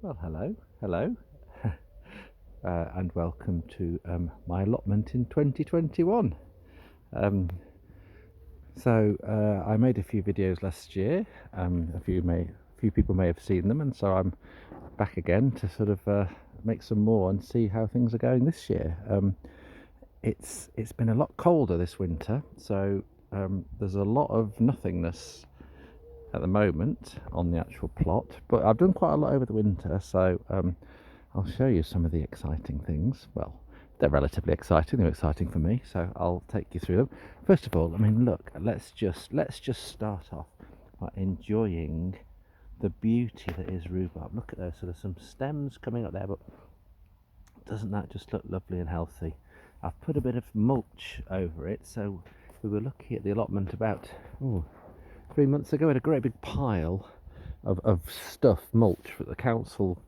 Well, hello, and welcome to my allotment in 2021. Um, I made a few videos last year. A few people may have seen them, and so I'm back again to sort of make some more and see how things are going this year. It's been a lot colder this winter, so there's a lot of nothingness at the moment on the actual plot, but I've done quite a lot over the winter, so I'll show you some of the exciting things. Well, they're relatively exciting. They're exciting for me, so I'll take you through them. First of all, I mean, look, let's just start off by enjoying the beauty that is rhubarb. Look at those. So there's some stems coming up there, but doesn't that just look lovely and healthy? I've put a bit of mulch over it, so we were looking at the allotment about 3 months ago. We had a great big pile of stuff, mulch that the council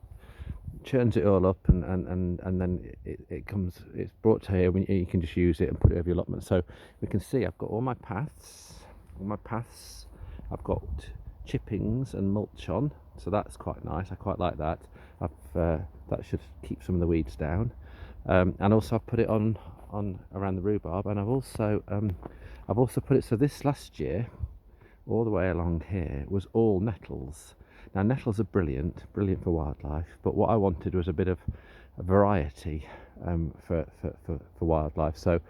churns it all up, and then it's brought to here. You can just use it and put it over your allotment. So we can see I've got all my paths. I've got chippings and mulch on, so that's quite nice. I quite like that. That should keep some of the weeds down. And also I've put it on around the rhubarb, and I've also put it, so this last year all the way along here was all nettles. Now nettles are brilliant for wildlife, but what I wanted was a bit of a variety for wildlife. So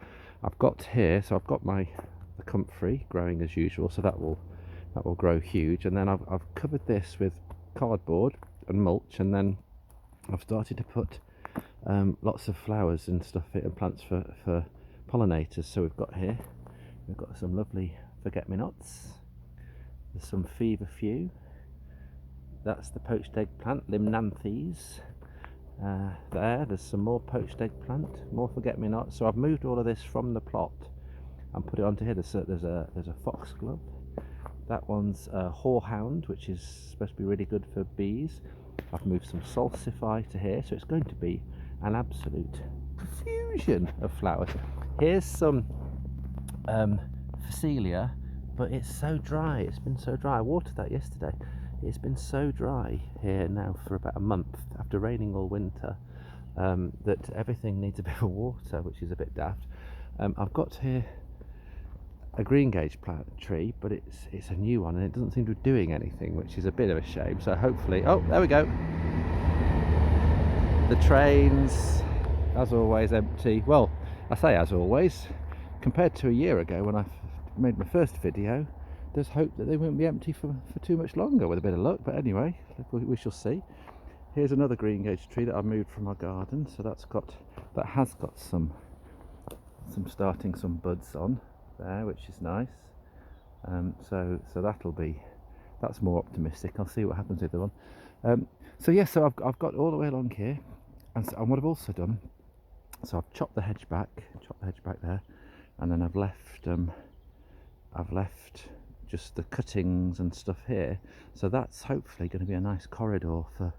I've got here, so I've got the comfrey growing as usual, so that will grow huge, and then I've covered this with cardboard and mulch, and then I've started to put lots of flowers and stuff and plants for pollinators. So we've got some lovely forget-me-nots. There's some feverfew. That's the poached eggplant, Limnanthes. There's some more poached eggplant, more forget-me-nots. So I've moved all of this from the plot and put it onto here. There's a foxglove. That one's a horehound, which is supposed to be really good for bees. I've moved some salsify to here, so it's going to be an absolute profusion of flowers. Here's some Phacelia, but it's so dry. It's been so dry. I watered that yesterday. It's been so dry here now for about a month after raining all winter, that everything needs a bit of water, which is a bit daft. I've got here a green gage plant tree, but it's a new one and it doesn't seem to be doing anything, which is a bit of a shame. So hopefully, oh, there we go. The trains, as always, empty. Well, I say as always, compared to a year ago when I made my first video, there's hope that they won't be empty for too much longer with a bit of luck. But anyway, we shall see. Here's another green gage tree that I moved from my garden, so that has got some starting some buds on there, which is nice. So that's more optimistic. I'll see what happens with the one. So I've got all the way along here, and what I've also done, so I've chopped the hedge back there, and then I've left just the cuttings and stuff here. So that's hopefully going to be a nice corridor for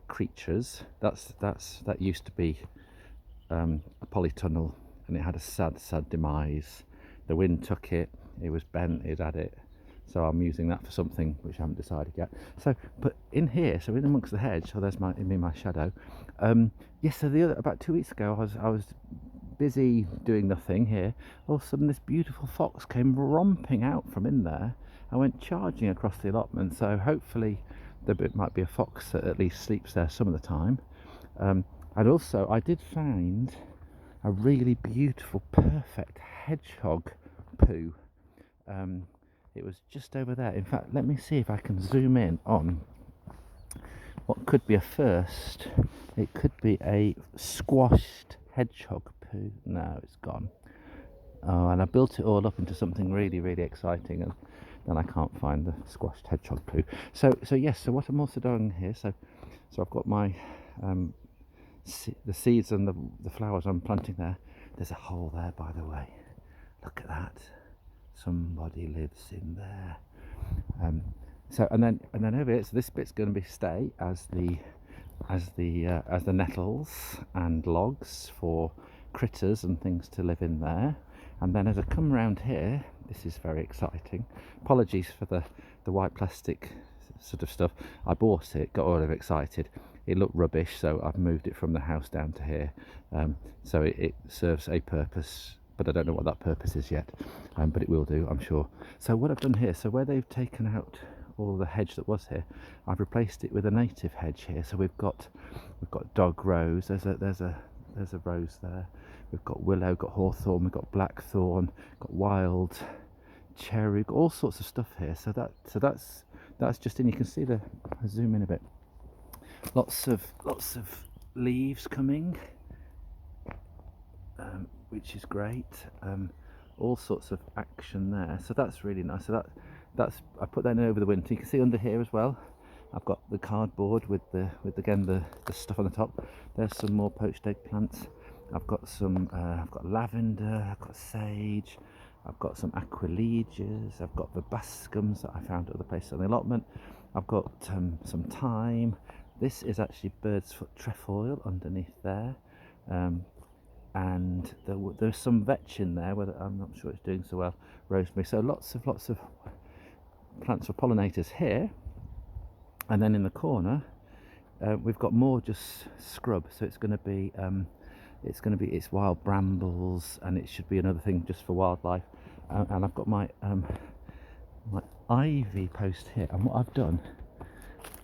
creatures. That used to be a polytunnel, and it had a sad demise. The wind took it. It was bent. It had it. So I'm using that for something which I haven't decided yet. So, but in here, so in amongst the hedge, so there's my shadow. Yes. So about 2 weeks ago, I was busy doing nothing here. All of a sudden, this beautiful fox came romping out from in there. I went charging across the allotment. So hopefully, there might be a fox that at least sleeps there some of the time. I did find a really beautiful, perfect hedgehog poo. It was just over there. In fact, let me see if I can zoom in on what could be a first. It could be a squashed hedgehog poo. No, it's gone. Oh, and I built it all up into something really, really exciting, and then I can't find the squashed hedgehog poo. So yes. So what I'm also doing here. So I've got my the seeds and the flowers I'm planting there. There's a hole there, by the way. Look at that. Somebody lives in there. And then over here, so this bit's going to stay as the nettles and logs for critters and things to live in there. And then as I come around here, this is very exciting. Apologies for the white plastic sort of stuff. I bought it, got all excited. It looked rubbish, so I've moved it from the house down to here. So it serves a purpose, but I don't know what that purpose is yet, but it will do, I'm sure. So what I've done here, so where they've taken out all the hedge that was here, I've replaced it with a native hedge here. So we've got dog rose. There's a rose there. We've got willow, got hawthorn, we've got blackthorn, got wild cherry, all sorts of stuff here. So that's just in. You can see I'll zoom in a bit. Lots of leaves coming, which is great. All sorts of action there. So that's really nice. So that's I put that in over the winter. You can see under here as well. I've got the cardboard with again the stuff on the top. There's some more poached egg plants. I've got some. I've got lavender. I've got sage. I've got some aquiledias. I've got verbascums that I found at the place on the allotment. I've got some thyme. This is actually bird's foot trefoil underneath there, and there's some vetch in there. Whether I'm not sure it's doing so well. Rosemary. So lots of plants for pollinators here. And then in the corner, we've got more just scrub. So it's going to be it's wild brambles, and it should be another thing just for wildlife. And I've got my ivy post here. And what I've done,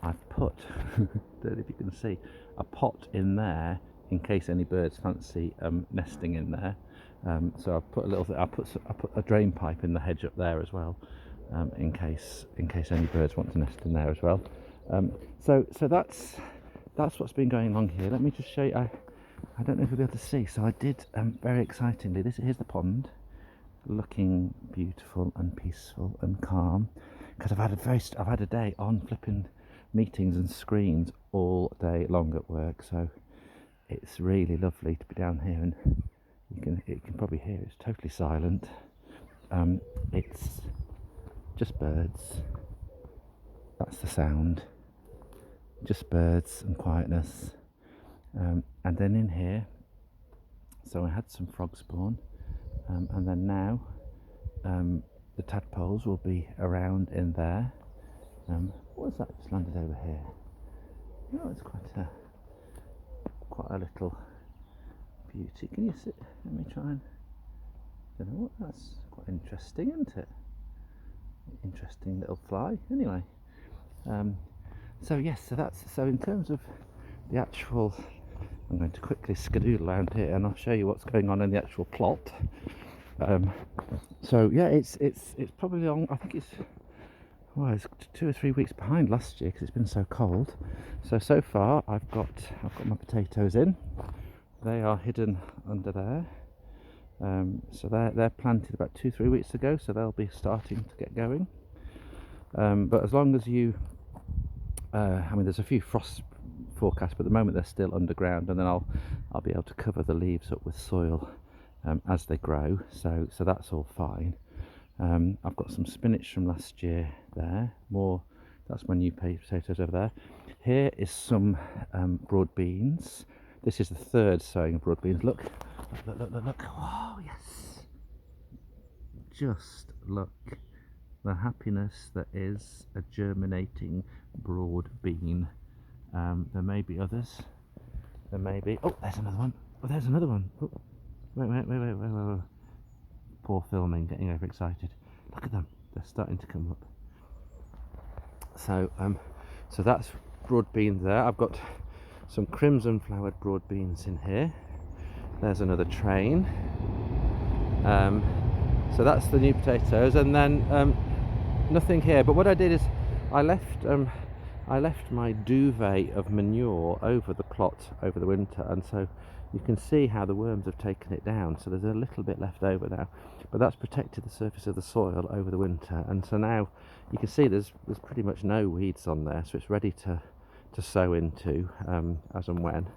I've put, don't know if you can see, a pot in there in case any birds fancy nesting in there. So I've put I put a drain pipe in the hedge up there as well, in case any birds want to nest in there as well. So that's what's been going on here. Let me just show you. I don't know if you'll be able to see. So I did very excitingly. Here's the pond, looking beautiful and peaceful and calm. Because I've had a day on flipping meetings and screens all day long at work. So it's really lovely to be down here, and you can probably hear it's totally silent. It's just birds. That's the sound. Just birds and quietness. And then in here, so I had some frog spawn, and then now the tadpoles will be around in there. What was that just landed over here? Oh, it's quite a little beauty. Can you see? Let me try and. I don't know what. That's quite interesting, isn't it? Interesting little fly. Anyway. So yes, so in terms of the actual, I'm going to quickly skedoodle around here and I'll show you what's going on in the actual plot. So yeah, it's probably on. I think it's 2 or 3 weeks behind last year because it's been so cold. So far I've got my potatoes in. They are hidden under there. So they're planted about 2-3 weeks ago, so they'll be starting to get going. But as long as you I mean, there's a few frost forecasts, but at the moment they're still underground, and then I'll be able to cover the leaves up with soil as they grow. So that's all fine. I've got some spinach from last year there. More. That's my new potatoes over there. Here is some broad beans. This is the third sowing of broad beans. Look. Oh yes. Just look. The happiness that is a germinating broad bean. There may be others. There may be. Oh, there's another one. Oh, there's another one. Oh, wait. Poor filming, getting overexcited. Look at them. They're starting to come up. So that's broad beans there. I've got some crimson flowered broad beans in here. There's another train. So that's the new potatoes, and then nothing here. But what I did is I left my duvet of manure over the plot over the winter, and so you can see how the worms have taken it down. So there's a little bit left over now, but that's protected the surface of the soil over the winter, and so now you can see there's pretty much no weeds on there, so it's ready to sow into as and when.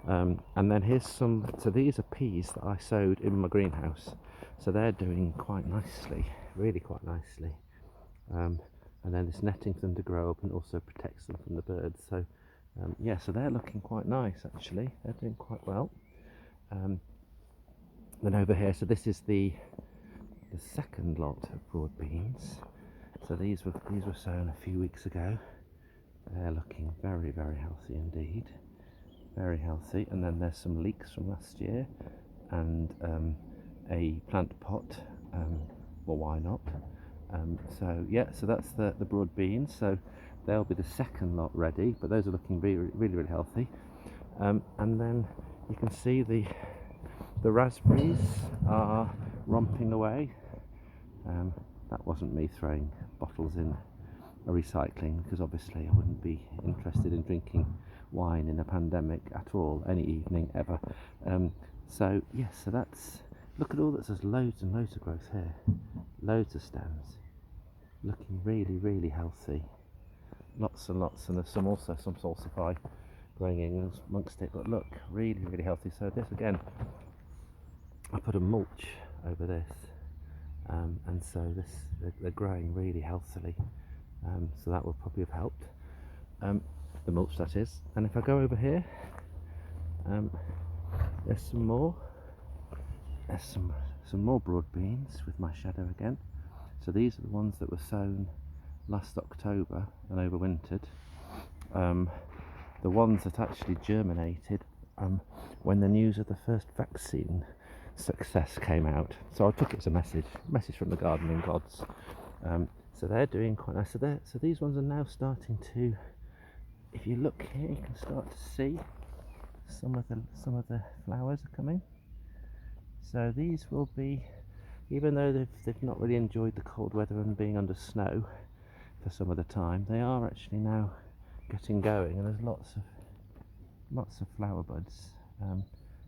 And then here's some. So these are peas that I sowed in my greenhouse, so they're doing quite nicely, really quite nicely. And then this netting for them to grow up and also protects them from the birds. So yeah, so they're looking quite nice actually. They're doing quite well. Then over here, so this is the second lot of broad beans. So these were sown a few weeks ago. They're looking very, very healthy indeed. Very healthy. And then there's some leeks from last year, and a plant pot. Well, why not? So yeah, so that's the broad beans. So they'll be the second lot ready, but those are looking really, really, really healthy. And then you can see the raspberries are romping away. That wasn't me throwing bottles in a recycling, because obviously I wouldn't be interested in drinking wine in a pandemic at all, any evening ever. So yes, so that's, look at all that, there's loads and loads of growth here, loads of stems, looking really, really healthy, lots and lots, and there's some salsify growing in amongst it, but look, really, really healthy. So this again, I put a mulch over this, and so they're growing really healthily, so that will probably have helped, the mulch that is. And if I go over here, there's some more broad beans with my shadow again. So these are the ones that were sown last October and overwintered. The ones that actually germinated when the news of the first vaccine success came out. So I took it as a message from the gardening gods. So they're doing quite nice. So these ones are now starting to, if you look here, you can start to see some of the flowers are coming. So these will be, even though they've not really enjoyed the cold weather and being under snow for some of the time, they are actually now getting going, and there's lots of flower buds.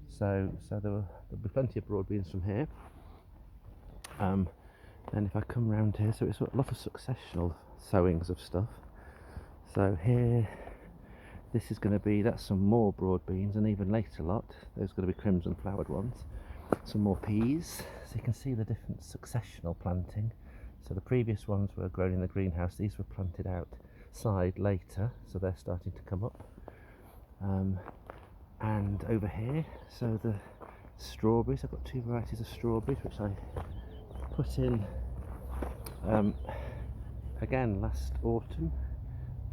So there'll be plenty of broad beans from here. Then if I come round here, so it's a lot of successional sowings of stuff. So here, this is going to be, that's some more broad beans, and even later lot, there's going to be crimson flowered ones. Some more peas, so you can see the different successional planting. So the previous ones were grown in the greenhouse, these were planted outside later, so they're starting to come up. And over here, so the strawberries, I've got two varieties of strawberries which I put in again last autumn,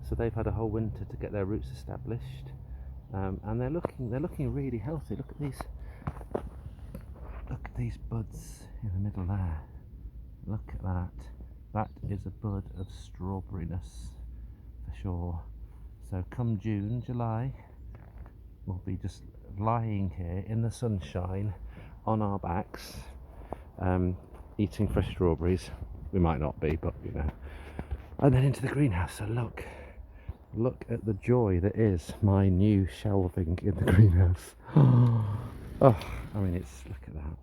so they've had a whole winter to get their roots established, and they're looking really healthy. Look at these buds in the middle there. Look at that. That is a bud of strawberryness for sure. So come June, July, we'll be just lying here in the sunshine on our backs, eating fresh strawberries. We might not be, but you know. And then into the greenhouse. So look at the joy that is my new shelving in the greenhouse. Oh, I mean, look at that.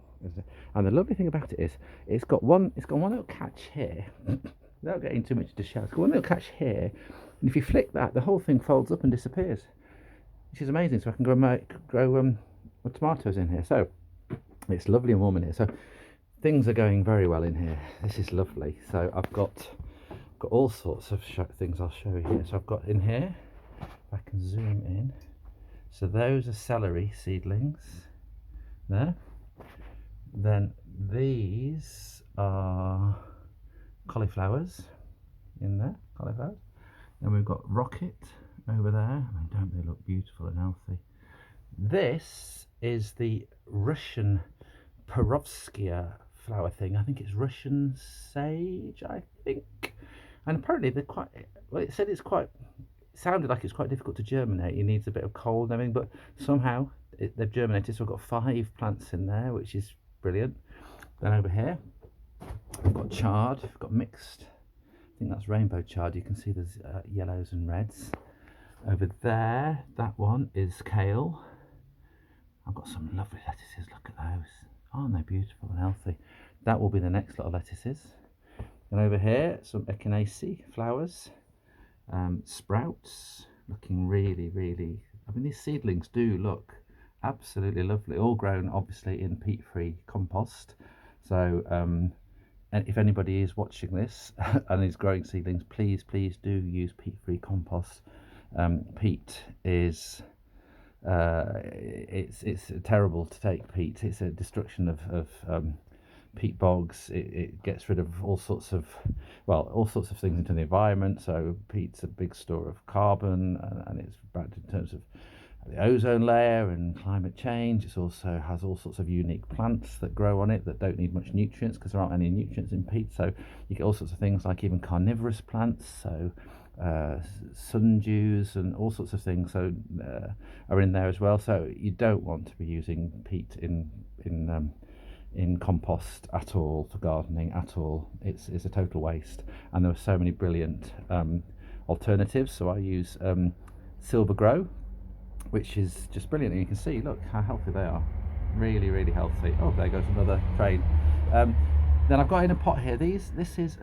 And the lovely thing about it is, it's got one little catch here. Without getting too much to shout, it's got one little catch here, and if you flick that, the whole thing folds up and disappears, which is amazing. So I can grow tomatoes in here. So it's lovely and warm in here. So things are going very well in here. This is lovely. So I've got all sorts of things I'll show you here. So I've got in here, if I can zoom in, so those are celery seedlings there. Then these are cauliflowers in there, cauliflowers. Then we've got rocket over there. I mean, don't they look beautiful and healthy? This is the Russian Perovskia flower thing. I think it's Russian sage, I think. And apparently they're quite, well, it sounded like it's quite difficult to germinate. It needs a bit of cold and everything, but somehow they've germinated. So I've got 5 plants in there, which is brilliant. Then over here, I've got chard, I've got mixed, I think that's rainbow chard. You can see there's yellows and reds. Over there, that one is kale. I've got some lovely lettuces, look at those. Aren't they beautiful and healthy? That will be the next lot of lettuces. And over here, some echinacea flowers, sprouts, looking really, really, I mean, these seedlings do look absolutely lovely, all grown obviously in peat-free compost. So and if anybody is watching this and is growing seedlings, please do use peat-free compost. Peat is it's terrible to take peat. It's a destruction of peat bogs. It gets rid of all sorts of things into the environment. So peat's a big store of carbon, and it's bad in terms of the ozone layer and climate change. It also has all sorts of unique plants that grow on it that don't need much nutrients, because there aren't any nutrients in peat. So you get all sorts of things like even carnivorous plants, so sundews and all sorts of things are in there as well. So you don't want to be using peat in compost at all for gardening at all. It's a total waste, and there are so many brilliant alternatives. So I use Silver Grow, which is just brilliant, and you can see, look how healthy they are, really, really healthy. Oh, there goes another train. Then I've got in a pot here, this is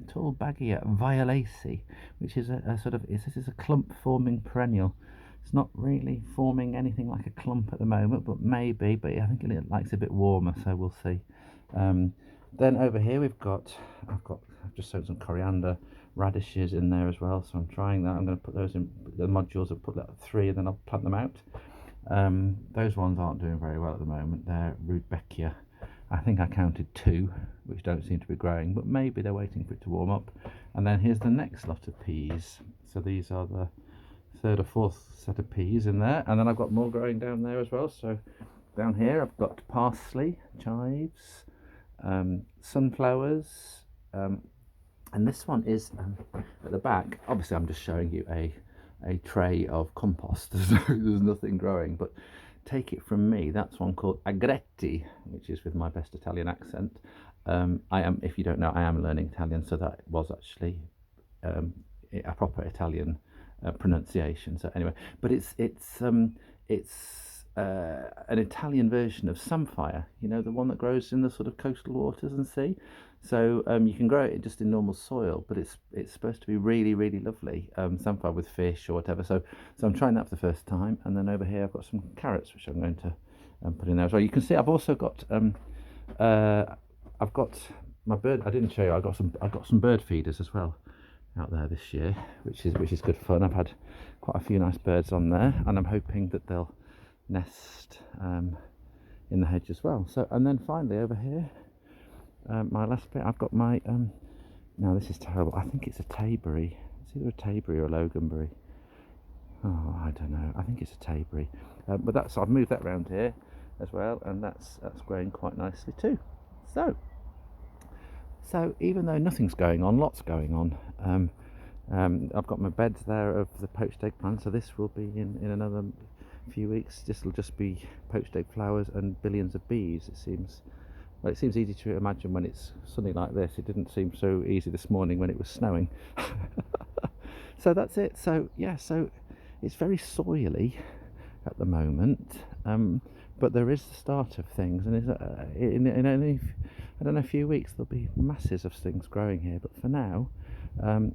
Tallbagia violacea, which is a sort of, this is a clump forming perennial. It's not really forming anything like a clump at the moment, but maybe, but I think it likes a bit warmer, so we'll see. Then over here I've just sown some coriander, radishes in there as well, so I'm trying that. I'm going to put those in the modules. I'll put that 3 and then I'll plant them out. Those ones aren't doing very well at the moment. They're Rudbeckia. I think I counted 2, which don't seem to be growing, but maybe they're waiting for it to warm up. And then here's the next lot of peas. So these are the 3rd or 4th set of peas in there, and then I've got more growing down there as well. So down here I've got parsley, chives, sunflowers, and this one is at the back. Obviously I'm just showing you a tray of compost. There's nothing growing, but take it from me, that's one called agretti, which is with my best Italian accent. If you don't know, I am learning Italian, so that was actually a proper Italian pronunciation. So anyway, but it's an Italian version of samphire, you know, the one that grows in the sort of coastal waters and sea. So you can grow it just in normal soil, but it's supposed to be really, really lovely, samphire with fish or whatever. So I'm trying that for the first time. And then over here I've got some carrots, which I'm going to put in there as well. You can see I've also got I've got my bird. I didn't show you. I've got some bird feeders as well out there this year, which is good fun. I've had quite a few nice birds on there, and I'm hoping that they'll nest in the hedge as well. So, and then finally over here, my last bit, I've got my now this is terrible, I think it's a tayberry. It's either a tayberry or a loganberry. Oh, I don't know, I think it's a tayberry, but that's, I've moved that around here as well, and that's growing quite nicely too. So even though nothing's going on, lots going on. I've got my beds there of the poached eggplant, so this will be in another few weeks. This will just be poached egg flowers and billions of bees. It seems easy to imagine when it's sunny like this. It didn't seem so easy this morning when it was snowing. So that's it. So yeah, so it's very soily at the moment, but there is the start of things, and in only, I don't know, a few weeks there'll be masses of things growing here. But for now,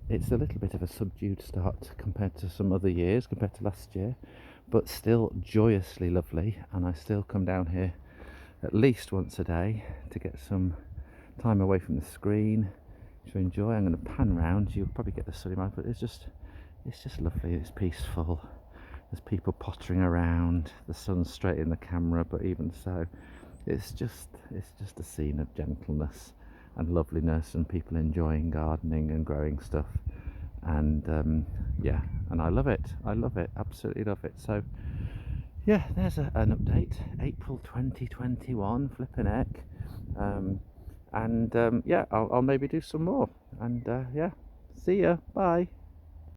it's a little bit of a subdued start compared to some other years, compared to last year, but still joyously lovely. And I still come down here at least once a day to get some time away from the screen to enjoy. I'm going to pan round. You'll probably get the sun in my, but it's just lovely. It's peaceful. There's people pottering around. The sun's straight in the camera, but even so, it's just a scene of gentleness and loveliness, and people enjoying gardening and growing stuff. And yeah, and I love it, absolutely love it. So yeah, there's an update, April 2021, flipping heck. Yeah, I'll maybe do some more, and yeah, see ya, bye.